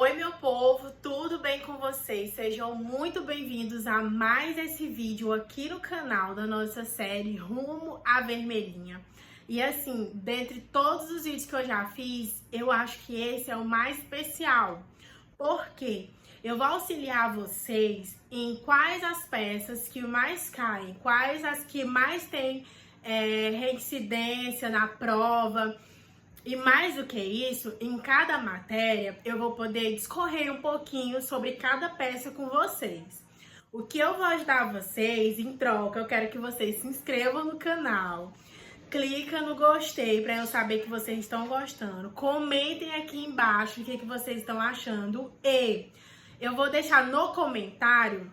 Oi, meu povo, tudo bem com vocês? Sejam muito bem-vindos a mais esse vídeo aqui no canal da nossa série Rumo à Vermelhinha. E assim, dentre todos os vídeos que eu já fiz, eu acho que esse é o mais especial. Porque eu vou auxiliar vocês em quais as peças que mais caem, quais as que mais têm reincidência na prova. E mais do que isso, em cada matéria eu vou poder discorrer um pouquinho sobre cada peça com vocês. O que eu vou ajudar vocês, em troca, eu quero que vocês se inscrevam no canal, clica no gostei para eu saber que vocês estão gostando, comentem aqui embaixo o que vocês estão achando e eu vou deixar no comentário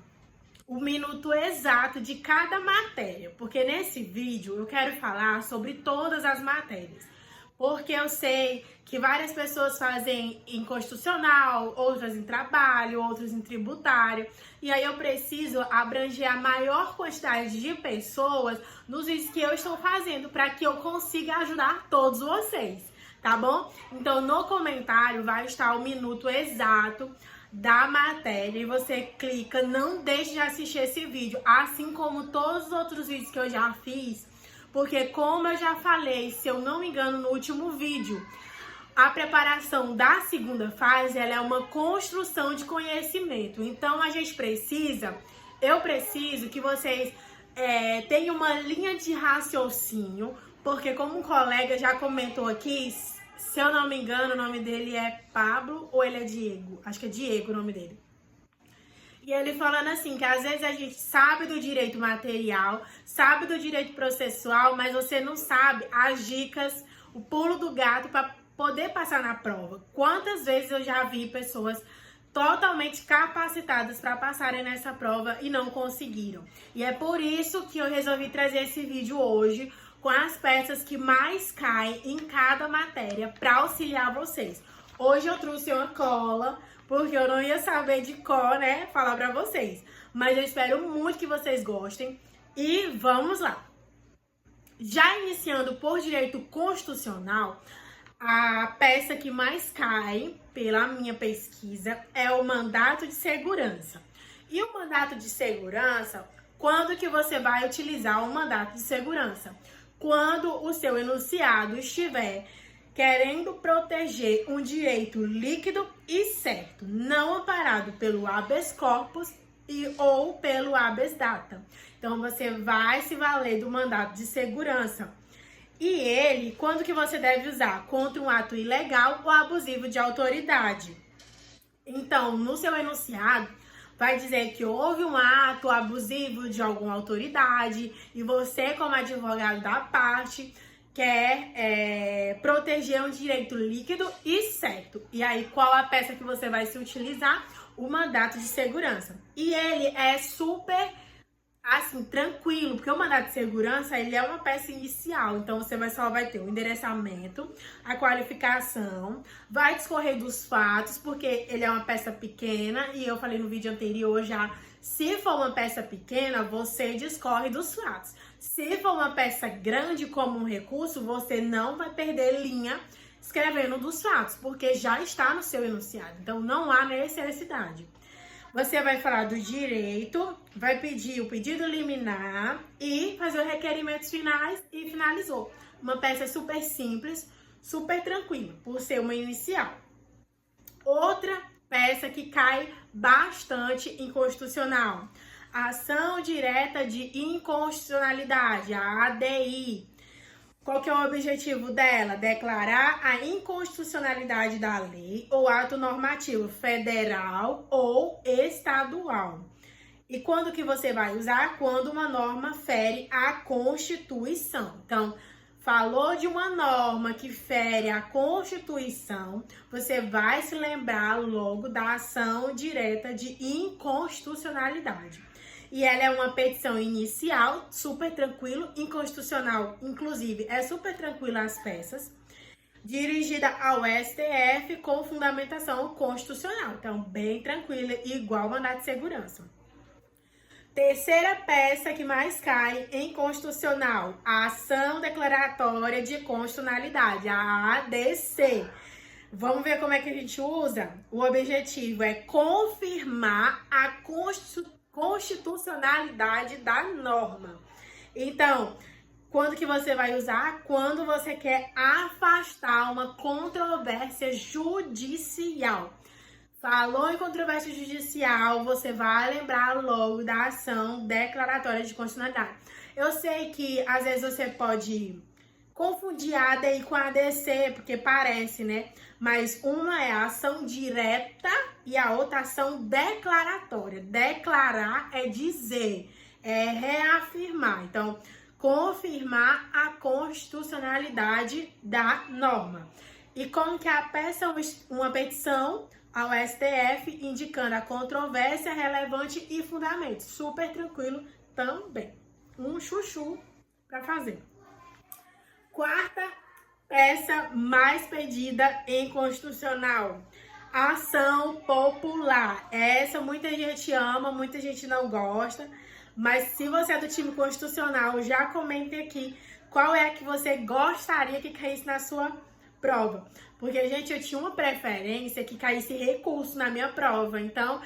o minuto exato de cada matéria, porque nesse vídeo eu quero falar sobre todas as matérias. Porque eu sei que várias pessoas fazem em constitucional, outras em trabalho, outras em tributário. E aí eu preciso abranger a maior quantidade de pessoas nos vídeos que eu estou fazendo para que eu consiga ajudar todos vocês, tá bom? Então no comentário vai estar o minuto exato da matéria e você clica, não deixe de assistir esse vídeo, assim como todos os outros vídeos que eu já fiz. Porque como eu já falei, se eu não me engano, no último vídeo, a preparação da segunda fase, ela é uma construção de conhecimento. Então, eu preciso que vocês tenham uma linha de raciocínio, porque como um colega já comentou aqui, se eu não me engano, o nome dele é Pablo ou ele é Diego? Acho que é Diego o nome dele. E ele falando assim, que às vezes a gente sabe do direito material, sabe do direito processual, mas você não sabe as dicas, o pulo do gato para poder passar na prova. Quantas vezes eu já vi pessoas totalmente capacitadas para passarem nessa prova e não conseguiram. E é por isso que eu resolvi trazer esse vídeo hoje com as peças que mais caem em cada matéria para auxiliar vocês. Hoje eu trouxe uma cola, porque eu não ia saber de cor, né, falar pra vocês. Mas eu espero muito que vocês gostem. E vamos lá. Já iniciando por direito constitucional, a peça que mais cai, pela minha pesquisa, é o mandato de segurança. E o mandato de segurança, quando que você vai utilizar o mandato de segurança? Quando o seu enunciado estiver querendo proteger um direito líquido e certo, não amparado pelo habeas corpus ou pelo habeas data. Então, você vai se valer do mandato de segurança. E ele, quando que você deve usar? Contra um ato ilegal ou abusivo de autoridade. Então, no seu enunciado, vai dizer que houve um ato abusivo de alguma autoridade e você, como advogado da parte, quer proteger um direito líquido e certo. E aí, qual a peça que você vai se utilizar? O mandato de segurança. E ele é super, assim, tranquilo, porque o mandato de segurança, ele é uma peça inicial. Então, você só vai ter o endereçamento, a qualificação, vai discorrer dos fatos, porque ele é uma peça pequena, e eu falei no vídeo anterior já, se for uma peça pequena, você discorre dos fatos. Se for uma peça grande como um recurso, você não vai perder linha escrevendo dos fatos, porque já está no seu enunciado. Então, não há necessidade. Você vai falar do direito, vai pedir o pedido liminar e fazer os requerimentos finais e finalizou. Uma peça super simples, super tranquila, por ser uma inicial. Outra peça que cai bastante inconstitucional. Ação direta de inconstitucionalidade, a ADI. Qual que é o objetivo dela? Declarar a inconstitucionalidade da lei ou ato normativo federal ou estadual. E quando que você vai usar? Quando uma norma fere a Constituição. Então, falou de uma norma que fere a Constituição, você vai se lembrar logo da ação direta de inconstitucionalidade. E ela é uma petição inicial, super tranquilo, inconstitucional, inclusive, é super tranquila as peças, dirigida ao STF com fundamentação constitucional. Então, bem tranquila, igual mandato de segurança. Terceira peça que mais cai em constitucional, a ação declaratória de constitucionalidade, a ADC. Vamos ver como é que a gente usa? O objetivo é confirmar a constitucionalidade da norma. Então, quando que você vai usar? Quando você quer afastar uma controvérsia judicial. Falou em controvérsia judicial, você vai lembrar logo da ação declaratória de constitucionalidade. Eu sei que às vezes você pode confundir a ADI com a ADC, porque parece, né? Mas uma é a ação direta e a outra ação declaratória. Declarar é dizer, é reafirmar. Então, confirmar a constitucionalidade da norma. E como que a peça uma petição ao STF indicando a controvérsia, relevante e fundamento. Super tranquilo também. Um chuchu para fazer. Quarta peça mais pedida em constitucional. Ação popular. Essa muita gente ama, muita gente não gosta. Mas se você é do time constitucional, já comente aqui qual é a que você gostaria que caísse na sua prova. Porque, gente, eu tinha uma preferência que caísse recurso na minha prova. Então,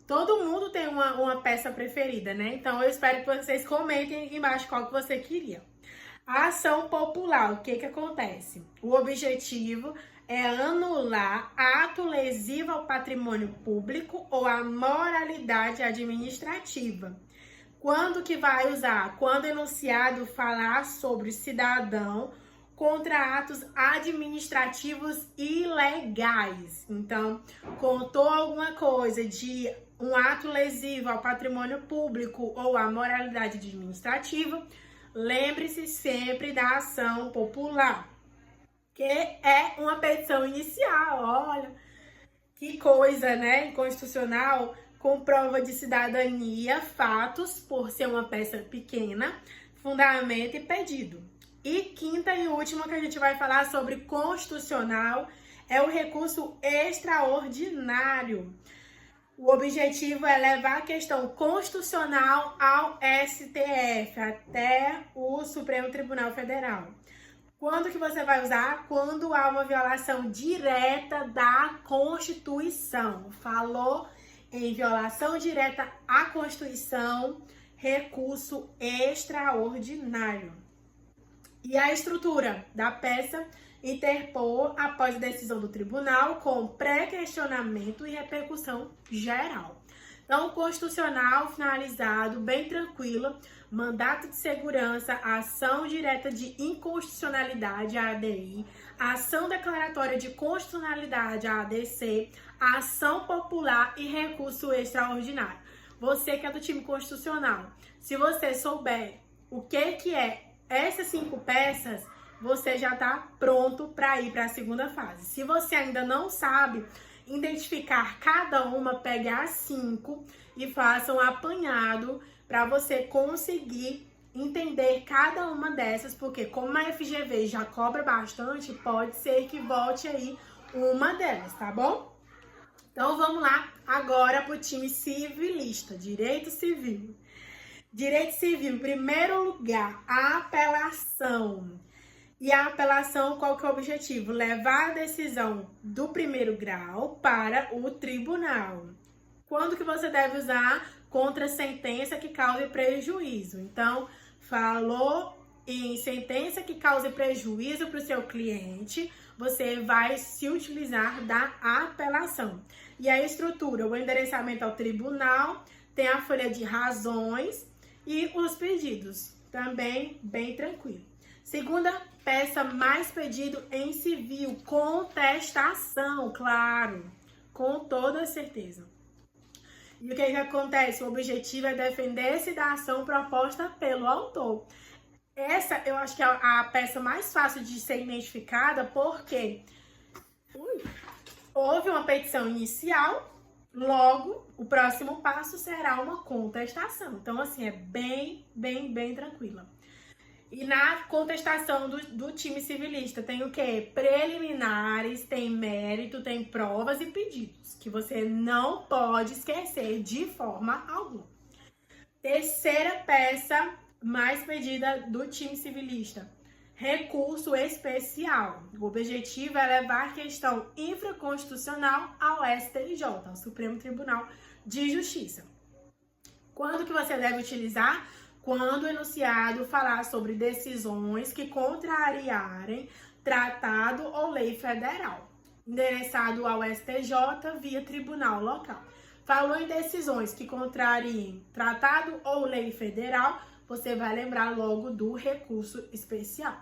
todo mundo tem uma peça preferida, né? Então, eu espero que vocês comentem aqui embaixo qual que você queria. A ação popular, o que que acontece? O objetivo é anular ato lesivo ao patrimônio público ou à moralidade administrativa. Quando que vai usar? Quando o enunciado falar sobre cidadão contra atos administrativos ilegais. Então, contou alguma coisa de um ato lesivo ao patrimônio público ou à moralidade administrativa, lembre-se sempre da ação popular, que é uma petição inicial. Olha, que coisa, né? Inconstitucional, com prova de cidadania, fatos, por ser uma peça pequena, fundamento e pedido. E quinta e última que a gente vai falar sobre constitucional é o recurso extraordinário. O objetivo é levar a questão constitucional ao STF, até o Supremo Tribunal Federal. Quando que você vai usar? Quando há uma violação direta da Constituição. Falou em violação direta à Constituição, recurso extraordinário. E a estrutura da peça: interpor após a decisão do tribunal com pré-questionamento e repercussão geral. Então, constitucional finalizado, bem tranquilo, mandato de segurança, ação direta de inconstitucionalidade, a ADI, ação declaratória de constitucionalidade, a ADC, ação popular e recurso extraordinário. Você que é do time constitucional, se você souber o que é essas 5 peças, você já está pronto para ir para a segunda fase. Se você ainda não sabe identificar cada uma, pegue as 5 e faça um apanhado para você conseguir entender cada uma dessas, porque como a FGV já cobra bastante, pode ser que volte aí uma delas, tá bom? Então vamos lá agora para o time civilista, direito civil. Direito civil, em primeiro lugar, a apelação. E a apelação, qual que é o objetivo? Levar a decisão do primeiro grau para o tribunal. Quando que você deve usar? Contra sentença que cause prejuízo. Então, falou em sentença que cause prejuízo para o seu cliente, você vai se utilizar da apelação. E a estrutura, o endereçamento ao tribunal, tem a folha de razões e os pedidos, também bem tranquilo. Segunda peça mais pedido em civil, contestação, claro, com toda certeza. E o que acontece? O objetivo é defender-se da ação proposta pelo autor. Essa eu acho que é a peça mais fácil de ser identificada, porque houve uma petição inicial. Logo, o próximo passo será uma contestação. Então, assim, é bem tranquila. E na contestação do time civilista tem o quê? Preliminares, tem mérito, tem provas e pedidos, que você não pode esquecer de forma alguma. Terceira peça mais pedida do time civilista: recurso especial. O objetivo é levar a questão infraconstitucional ao STJ, ao Supremo Tribunal de Justiça. Quando que você deve utilizar? Quando o enunciado falar sobre decisões que contrariarem tratado ou lei federal, endereçado ao STJ via tribunal local. Falou em decisões que contrariem tratado ou lei federal, você vai lembrar logo do recurso especial.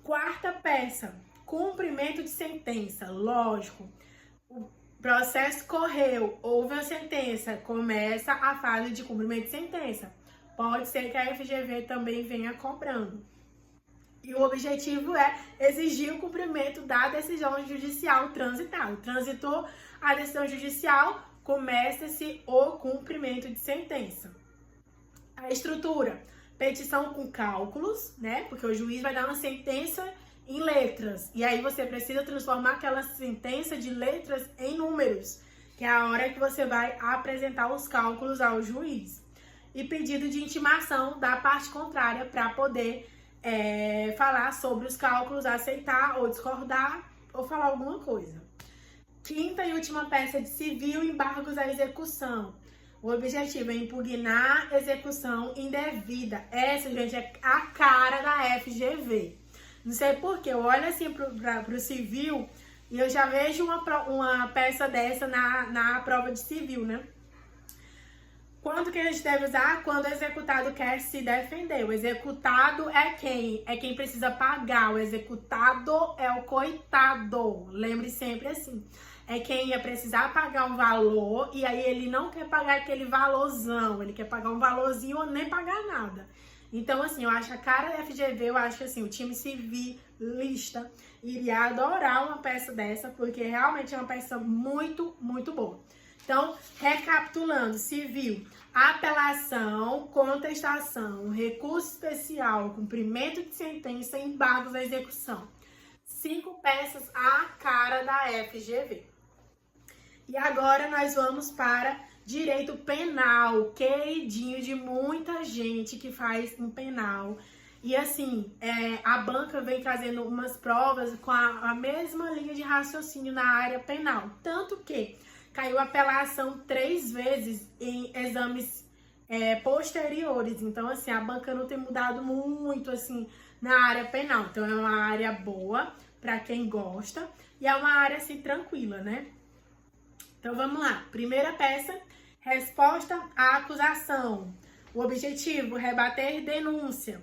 Quarta peça, cumprimento de sentença. Lógico, o processo correu, houve a sentença, começa a fase de cumprimento de sentença. Pode ser que a FGV também venha cobrando. E o objetivo é exigir o cumprimento da decisão judicial transitada. Transitou a decisão judicial, começa-se o cumprimento de sentença. A estrutura, petição com cálculos, né? Porque o juiz vai dar uma sentença em letras. E aí você precisa transformar aquela sentença de letras em números, que é a hora que você vai apresentar os cálculos ao juiz. E pedido de intimação da parte contrária para poder falar sobre os cálculos, aceitar ou discordar ou falar alguma coisa. Quinta e última peça de civil, embargos à execução. O objetivo é impugnar execução indevida. Essa, gente, é a cara da FGV. Não sei porquê, eu olho assim pro civil e eu já vejo uma peça dessa na prova de civil, né? Quando que a gente deve usar? Quando o executado quer se defender. O executado é quem? É quem precisa pagar. O executado é o coitado. Lembre sempre assim. É quem ia precisar pagar um valor e aí ele não quer pagar aquele valorzão. Ele quer pagar um valorzinho ou nem pagar nada. Então, assim, eu acho a cara da FGV, eu acho que assim, o time civilista iria adorar uma peça dessa, porque realmente é uma peça muito, muito boa. Então, recapitulando, civil, apelação, contestação, recurso especial, cumprimento de sentença, embargos à execução. 5 peças a cara da FGV. E agora nós vamos para direito penal, queridinho de muita gente que faz um penal. E assim, a banca vem trazendo umas provas com a mesma linha de raciocínio na área penal. Tanto que caiu apelação 3 vezes em exames posteriores. Então, assim, a banca não tem mudado muito, assim, na área penal. Então, é uma área boa para quem gosta e é uma área, assim, tranquila, né? Então, vamos lá. Primeira peça, resposta à acusação. O objetivo, rebater denúncia.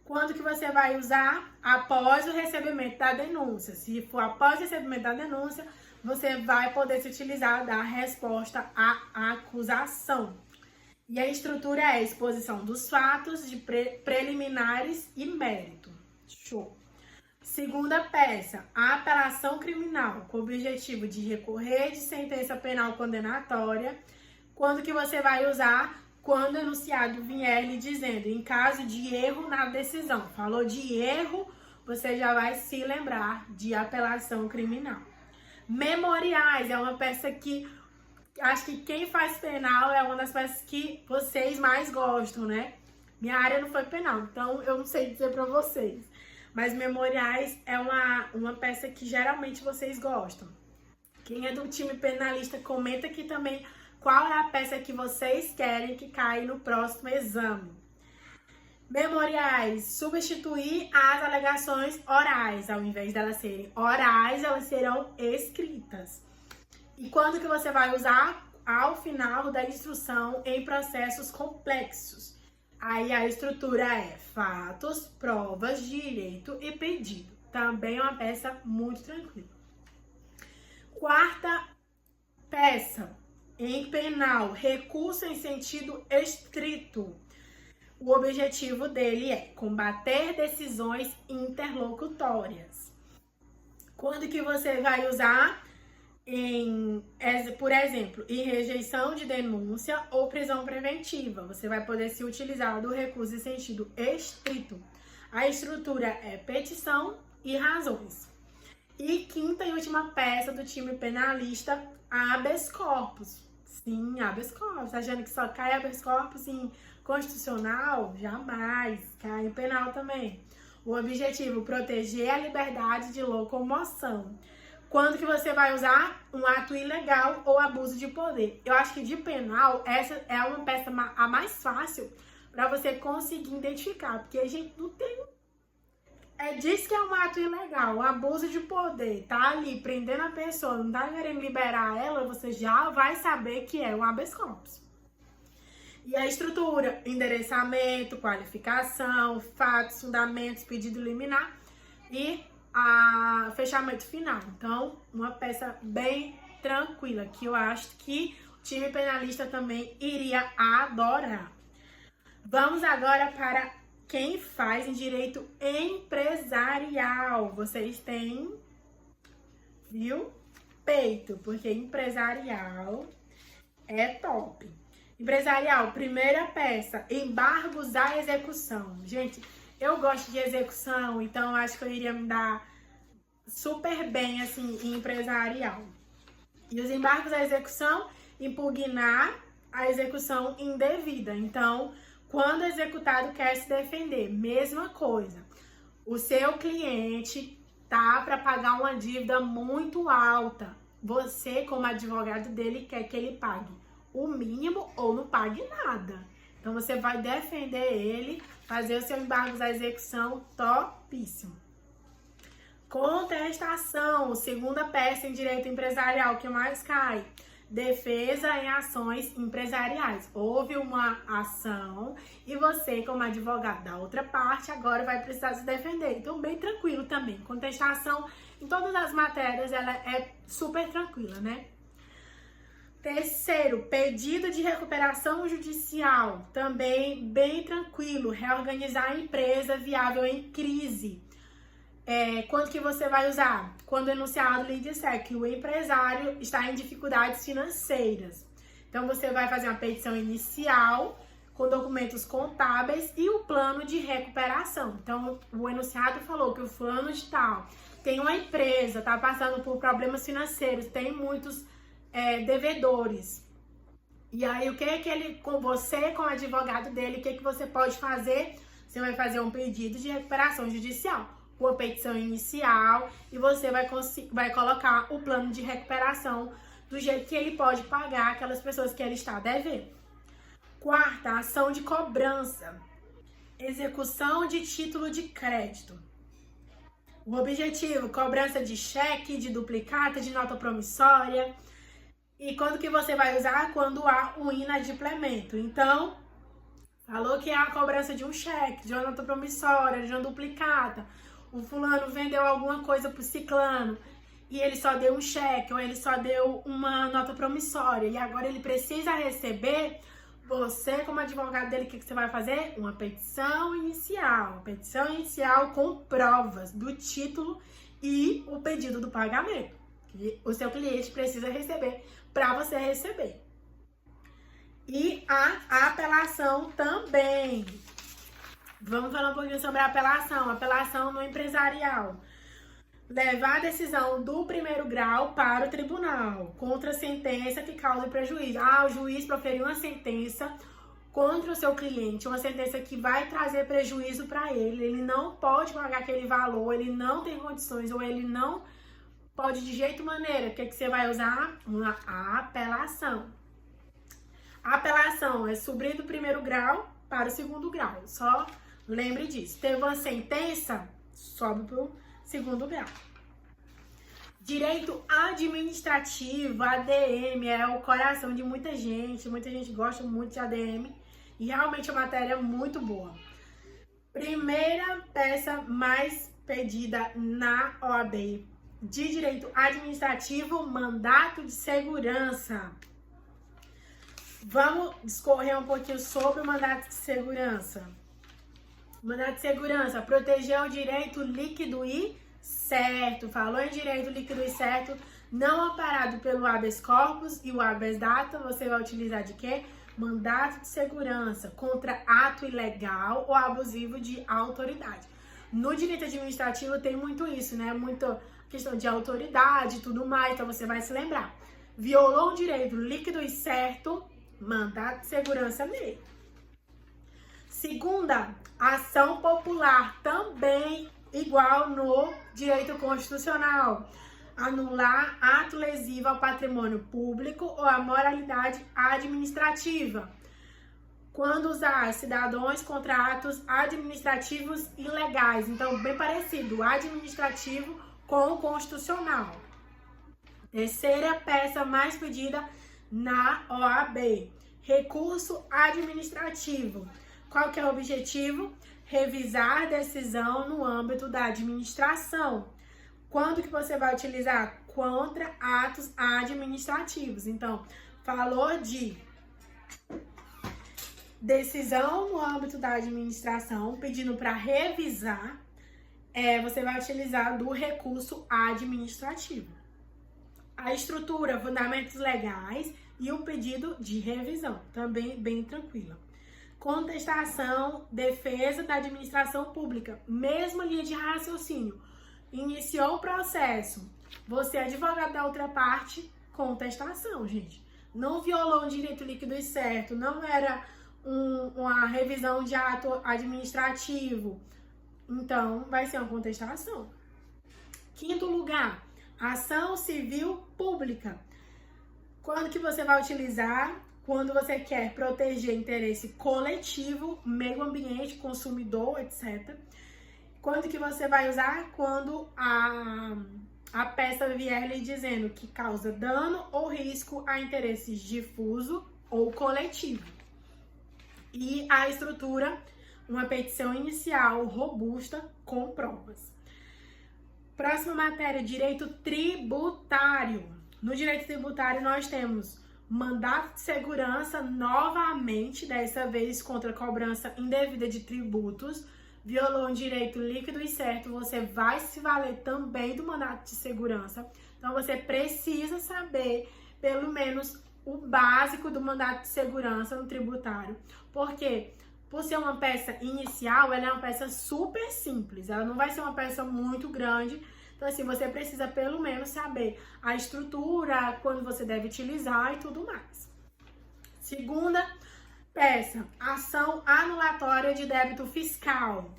Quando que você vai usar? Após o recebimento da denúncia. Se for após o recebimento da denúncia, você vai poder se utilizar da resposta à acusação. E a estrutura é a exposição dos fatos, de preliminares e mérito. Show! Segunda peça, a apelação criminal, com o objetivo de recorrer de sentença penal condenatória. Quando que você vai usar? Quando o enunciado vier lhe dizendo, em caso de erro na decisão. Falou de erro, você já vai se lembrar de apelação criminal. Memoriais é uma peça que acho que quem faz penal é uma das peças que vocês mais gostam, né? Minha área não foi penal, então eu não sei dizer pra vocês. Mas memoriais é uma peça que geralmente vocês gostam. Quem é do time penalista, comenta aqui também qual é a peça que vocês querem que caia no próximo exame. Memoriais, substituir as alegações orais. Ao invés delas serem orais, elas serão escritas. E quando que você vai usar? Ao final da instrução em processos complexos. Aí a estrutura é fatos, provas, direito e pedido. Também é uma peça muito tranquila. Quarta peça, em penal, recurso em sentido estrito. O objetivo dele é combater decisões interlocutórias. Quando que você vai usar? Por exemplo, em rejeição de denúncia ou prisão preventiva. Você vai poder se utilizar do recurso em sentido estrito. A estrutura é petição e razões. E quinta e última peça do time penalista, habeas corpus. Sim, habeas corpus. Tá achando que só cai habeas corpus em constitucional? Jamais. Cai em penal também. O objetivo, proteger a liberdade de locomoção. Quando que você vai usar um ato ilegal ou abuso de poder? Eu acho que de penal, essa é uma peça a mais fácil para você conseguir identificar, porque a gente não tem... diz que é um ato ilegal, um abuso de poder, tá ali prendendo a pessoa, não tá querendo liberar ela, você já vai saber que é um habeas corpus. E a estrutura, endereçamento, qualificação, fatos, fundamentos, pedido liminar e fechamento final. Então, uma peça bem tranquila, que eu acho que o time penalista também iria adorar. Vamos agora para quem faz em direito empresarial. Vocês têm, viu? Peito, porque empresarial é top. Empresarial, primeira peça, embargos à execução. Gente, eu gosto de execução, então acho que eu iria me dar super bem, assim, em empresarial. E os embargos à execução, impugnar a execução indevida. Então, quando o executado quer se defender, mesma coisa. O seu cliente tá para pagar uma dívida muito alta. Você, como advogado dele, quer que ele pague o mínimo ou não pague nada. Então, você vai defender ele, fazer o seu embargo à execução topíssimo. Contestação, segunda peça em direito empresarial que mais cai. Defesa em ações empresariais. Houve uma ação e você, como advogado da outra parte, agora vai precisar se defender. Então, bem tranquilo também. Contestação em todas as matérias, ela é super tranquila, né? Terceiro, pedido de recuperação judicial, também bem tranquilo. Reorganizar a empresa viável em crise. Quando que você vai usar? Quando o enunciado lhe disser que o empresário está em dificuldades financeiras. Então, você vai fazer uma petição inicial com documentos contábeis e o plano de recuperação. Então, o enunciado falou que o fulano de tal tem uma empresa, está passando por problemas financeiros, tem muitos devedores. E aí, o que é que ele, com você, como advogado dele, o que é que você pode fazer? Você vai fazer um pedido de recuperação judicial, uma petição inicial, e você vai colocar o plano de recuperação do jeito que ele pode pagar aquelas pessoas que ele está devendo. Quarta, ação de cobrança. Execução de título de crédito. O objetivo, cobrança de cheque, de duplicata, de nota promissória. E quando que você vai usar? Quando há um inadimplemento. Então, falou que há a cobrança de um cheque, de uma nota promissória, de uma duplicata. O fulano vendeu alguma coisa pro ciclano e ele só deu um cheque ou ele só deu uma nota promissória e agora ele precisa receber. Você, como advogado dele, o que você vai fazer? Uma petição inicial. Petição inicial com provas do título e o pedido do pagamento que o seu cliente precisa receber para você receber. E a apelação também. Vamos falar um pouquinho sobre a apelação. Apelação no empresarial. Levar a decisão do primeiro grau para o tribunal contra a sentença que causa prejuízo. O juiz proferiu uma sentença contra o seu cliente, uma sentença que vai trazer prejuízo para ele. Ele não pode pagar aquele valor, ele não tem condições ou ele não pode de jeito maneira. O que você vai usar? Uma apelação. A apelação é subir do primeiro grau para o segundo grau. Só lembre disso. Teve uma sentença, sobe para o segundo grau. Direito administrativo, ADM, é o coração de muita gente. Muita gente gosta muito de ADM. E realmente a matéria é muito boa. Primeira peça mais pedida na OAB. De direito administrativo, mandato de segurança. Vamos discorrer um pouquinho sobre o mandato de segurança. Mandato de segurança, proteger o direito líquido e certo. Falou em direito líquido e certo, não amparado pelo habeas corpus e o habeas data, você vai utilizar de quê? Mandato de segurança contra ato ilegal ou abusivo de autoridade. No direito administrativo tem muito isso, né? Muito questão de autoridade e tudo mais, então você vai se lembrar. Violou um direito líquido e certo, mandato de segurança nele. Segunda, ação popular, também igual no direito constitucional. Anular ato lesivo ao patrimônio público ou à moralidade administrativa. Quando usar cidadãos contra atos administrativos ilegais. Então, bem parecido, administrativo com o constitucional. Terceira peça mais pedida na OAB. Recurso administrativo. Qual que é o objetivo? Revisar a decisão no âmbito da administração. Quando que você vai utilizar? Contra atos administrativos. Então, falou de decisão no âmbito da administração, pedindo para revisar, você vai utilizar do recurso administrativo. A estrutura, fundamentos legais e o pedido de revisão, também bem tranquila. Contestação, defesa da administração pública, mesma linha de raciocínio. Iniciou o processo, você é advogado da outra parte, contestação, gente. Não violou um direito líquido e certo, não era uma revisão de ato administrativo. Então, vai ser uma contestação. Quinto lugar, ação civil pública. Quando que você vai utilizar? Quando você quer proteger interesse coletivo, meio ambiente, consumidor, etc. Quando que você vai usar? Quando a peça vier lhe dizendo que causa dano ou risco a interesses difuso ou coletivo. E a estrutura, uma petição inicial robusta com provas. Próxima matéria, direito tributário. No direito tributário nós temos mandato de segurança novamente, dessa vez contra cobrança indevida de tributos. Violou um direito líquido e certo, você vai se valer também do mandato de segurança. Então, você precisa saber, pelo menos, o básico do mandato de segurança no tributário. Porque, por ser uma peça inicial, ela é uma peça super simples. Ela não vai ser uma peça muito grande. Então, assim, você precisa, pelo menos, saber a estrutura, quando você deve utilizar e tudo mais. Segunda peça, ação anulatória de débito fiscal.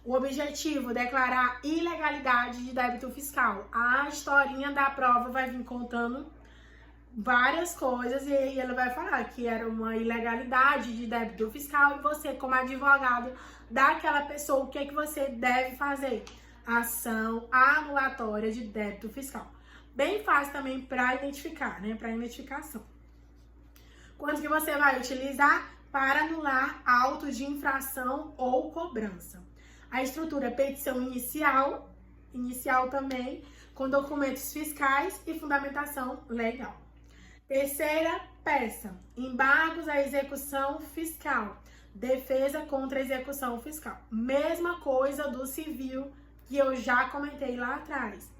O objetivo, declarar ilegalidade de débito fiscal. A historinha da prova vai vir contando várias coisas e aí ela vai falar que era uma ilegalidade de débito fiscal e você, como advogado daquela pessoa, o que é que você deve fazer? Ação anulatória de débito fiscal. Bem fácil também para identificar, né? Para identificação. Quando que você vai utilizar? Para anular auto de infração ou cobrança. A estrutura petição inicial também, com documentos fiscais e fundamentação legal. Terceira peça, embargos à execução fiscal. Defesa contra a execução fiscal. Mesma coisa do civil que eu já comentei lá atrás.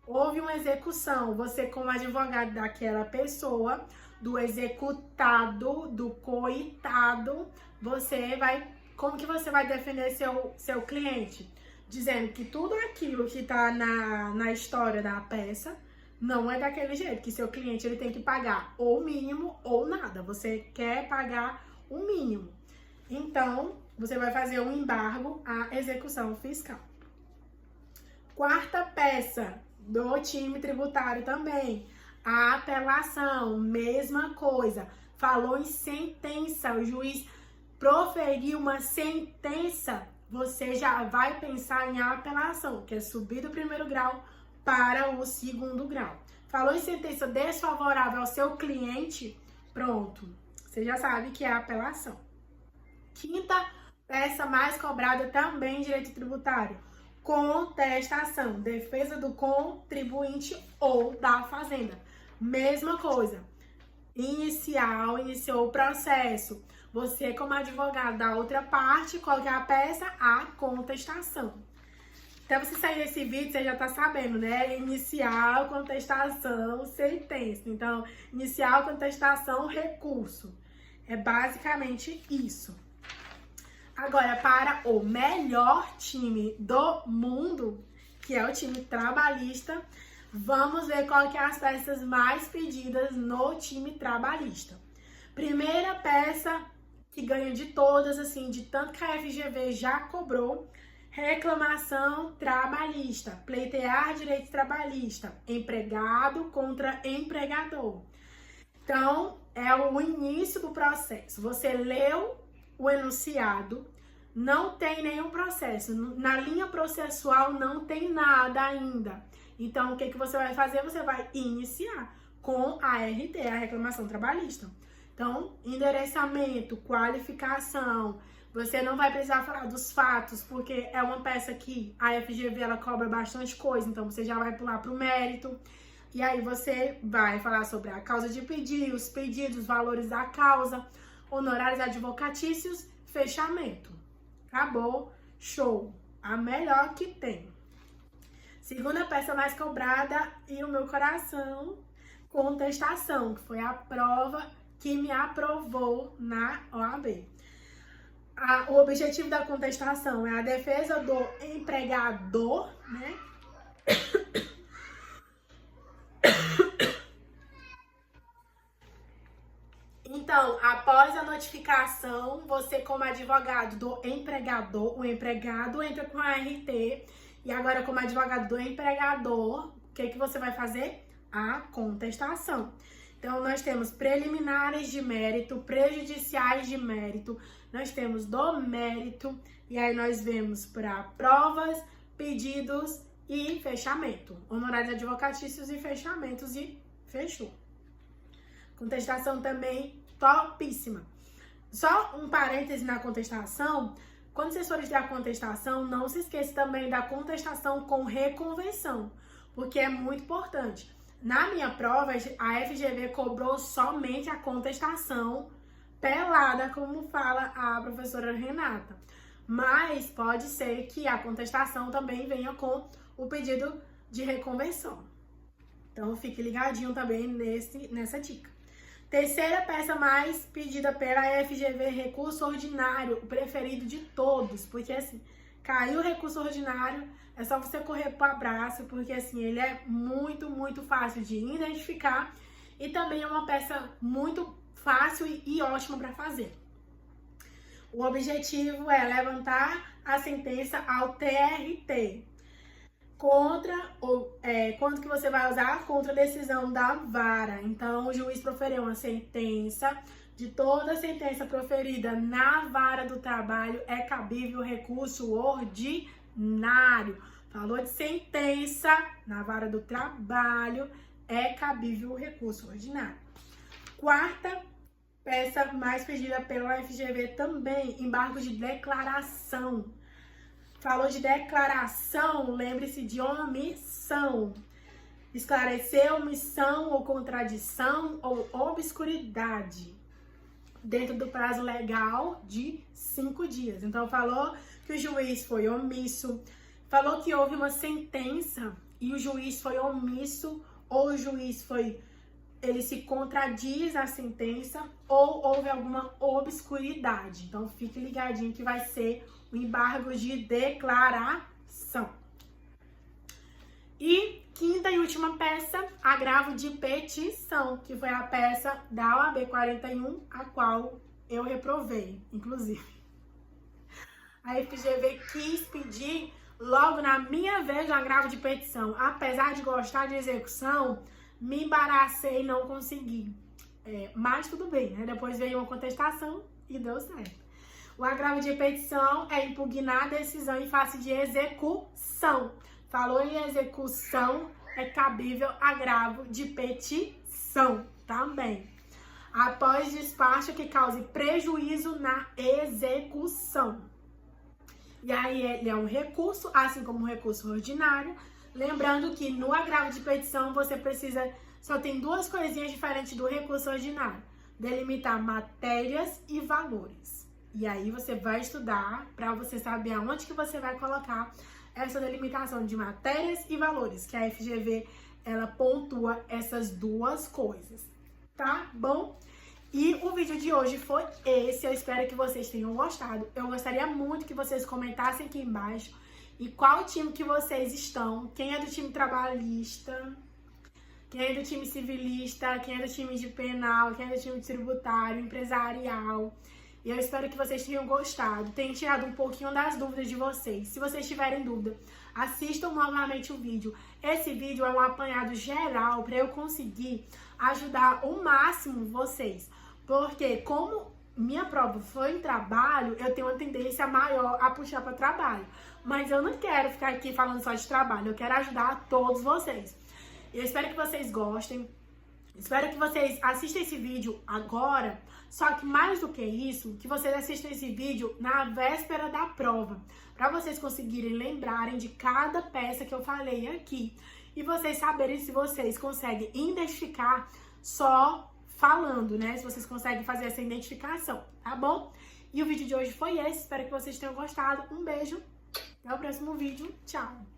Houve uma execução, você como advogado daquela pessoa, do executado, do coitado, como que você vai defender seu cliente? Dizendo que tudo aquilo que tá na história da peça não é daquele jeito, que seu cliente ele tem que pagar ou o mínimo ou nada. Você quer pagar o mínimo. Então, você vai fazer um embargo à execução fiscal. Quarta peça do time tributário também. A apelação, mesma coisa. Falou em sentença, o juiz proferiu uma sentença, você já vai pensar em apelação, que é subir do primeiro grau para o segundo grau. Falou em sentença desfavorável ao seu cliente, pronto, você já sabe que é apelação. Quinta peça mais cobrada também em direito tributário, contestação, defesa do contribuinte ou da fazenda. Mesma coisa, iniciou o processo. Você, como advogado da outra parte, qual que é a peça? A contestação. Até você sair desse vídeo, você já tá sabendo, né? Inicial, contestação, sentença. Então, inicial, contestação, recurso. É basicamente isso. Agora, para o melhor time do mundo, que é o time trabalhista, vamos ver qual que é as peças mais pedidas no time trabalhista. Primeira peça, que ganha de todas, assim, de tanto que a FGV já cobrou. Reclamação trabalhista, pleitear direito trabalhista, empregado contra empregador. Então, é o início do processo. Você leu o enunciado, não tem nenhum processo. Na linha processual não tem nada ainda. Então, o que você vai fazer? Você vai iniciar com a RT, a reclamação trabalhista. Então, endereçamento, qualificação. Você não vai precisar falar dos fatos, porque é uma peça que a FGV ela cobra bastante coisa. Então, você já vai pular para o mérito. E aí, você vai falar sobre a causa de pedido, os pedidos, valores da causa, honorários advocatícios, fechamento. Acabou, show. A melhor que tem. Segunda peça mais cobrada e o meu coração, contestação, que foi a prova que me aprovou na OAB. O objetivo da contestação é a defesa do empregador, né? Então, após a notificação, você como advogado do empregador, o empregado entra com a RT, e agora como advogado do empregador, o que você vai fazer? A contestação. Então, nós temos preliminares de mérito, prejudiciais de mérito, nós temos do mérito, e aí nós vemos para provas, pedidos e fechamento. Honorários advocatícios e fechamentos, e fechou. Contestação também topíssima. Só um parêntese na contestação. Quando vocês forem estudar a contestação, não se esqueça também da contestação com reconvenção, porque é muito importante. Na minha prova, a FGV cobrou somente a contestação pelada, como fala a professora Renata. Mas pode ser que a contestação também venha com o pedido de reconvenção. Então, fique ligadinho também nessa dica. Terceira peça mais pedida pela FGV, recurso ordinário, o preferido de todos, porque assim, caiu o recurso ordinário, é só você correr pro abraço, porque assim, ele é muito, muito fácil de identificar e também é uma peça muito fácil e ótima para fazer. O objetivo é levantar a sentença ao TRT. Quando que você vai usar? Contra a decisão da vara. Então, o juiz proferiu uma sentença. De toda sentença proferida na vara do trabalho, é cabível recurso ordinário. Falou de sentença na vara do trabalho, é cabível recurso ordinário. Quarta peça mais pedida pela FGV também, embargo de declaração. Falou de declaração, lembre-se de omissão. Esclarecer omissão ou contradição ou obscuridade dentro do prazo legal de 5 dias. Então, falou que o juiz foi omisso, falou que houve uma sentença e o juiz foi omisso, ou o juiz ele se contradiz à sentença, ou houve alguma obscuridade. Então, fique ligadinho que vai ser o embargo de declaração. E quinta e última peça, agravo de petição, que foi a peça da OAB 41, a qual eu reprovei, inclusive. A FGV quis pedir logo na minha vez o agravo de petição. Apesar de gostar de execução, me embaracei e não consegui. Mas tudo bem, né? Depois veio uma contestação e deu certo. O agravo de petição é impugnar a decisão em face de execução. Falou em execução, é cabível agravo de petição também. Após despacho que cause prejuízo na execução. E aí ele é um recurso, assim como um recurso ordinário. Lembrando que no agravo de petição você só tem duas coisinhas diferentes do recurso ordinário. Delimitar matérias e valores. E aí você vai estudar para você saber aonde que você vai colocar essa delimitação de matérias e valores, que a FGV ela pontua essas duas coisas, tá bom? E o vídeo de hoje foi esse, eu espero que vocês tenham gostado. Eu gostaria muito que vocês comentassem aqui embaixo e qual time que vocês estão, quem é do time trabalhista, quem é do time civilista, quem é do time de penal, quem é do time tributário, empresarial. E eu espero que vocês tenham gostado, tenham tirado um pouquinho das dúvidas de vocês. Se vocês tiverem dúvida, assistam novamente o vídeo. Esse vídeo é um apanhado geral para eu conseguir ajudar o máximo vocês. Porque como minha prova foi em trabalho, eu tenho uma tendência maior a puxar para trabalho. Mas eu não quero ficar aqui falando só de trabalho, eu quero ajudar a todos vocês. Eu espero que vocês gostem. Espero que vocês assistam esse vídeo agora, só que mais do que isso, que vocês assistam esse vídeo na véspera da prova, para vocês conseguirem lembrarem de cada peça que eu falei aqui e vocês saberem se vocês conseguem identificar só falando, né? Se vocês conseguem fazer essa identificação, tá bom? E o vídeo de hoje foi esse, espero que vocês tenham gostado. Um beijo, até o próximo vídeo, tchau!